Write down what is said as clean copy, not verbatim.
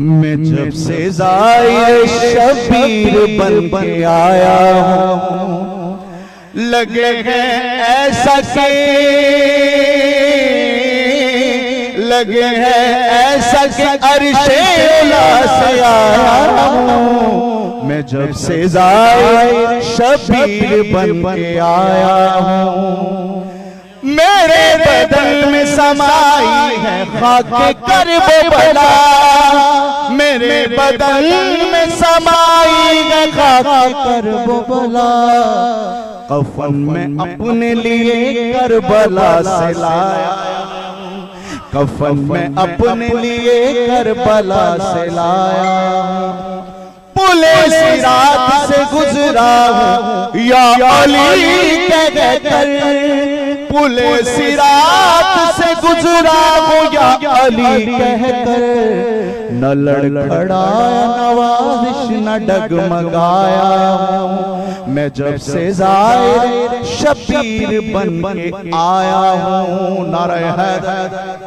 मैं जब से ज़ाहिर शबीर बन के आया हूँ, लगे हैं ऐसा के लगे हैं ऐसा के अर्शे उला से आया हूँ। मैं जब से ज़ाहिर शबीर बन के आया हूँ, मेरे बदन में समाई है खाके करबला, मेरे बदन में समाई है खाके करबला। कफन में अपने लिए करबला से लाया, कफन में अपने लिए करबला से लाया। पुले सिरात से गुजरा हूँ या अली कह कर, पुले सिरात से गुजरा हूँ या अली कहकर। न लड़खड़ाया नवाजिश न डगमगाया हूँ, मैं जब से ज़ाहिर शबीर बन के आया हूँ। नारे हैदर।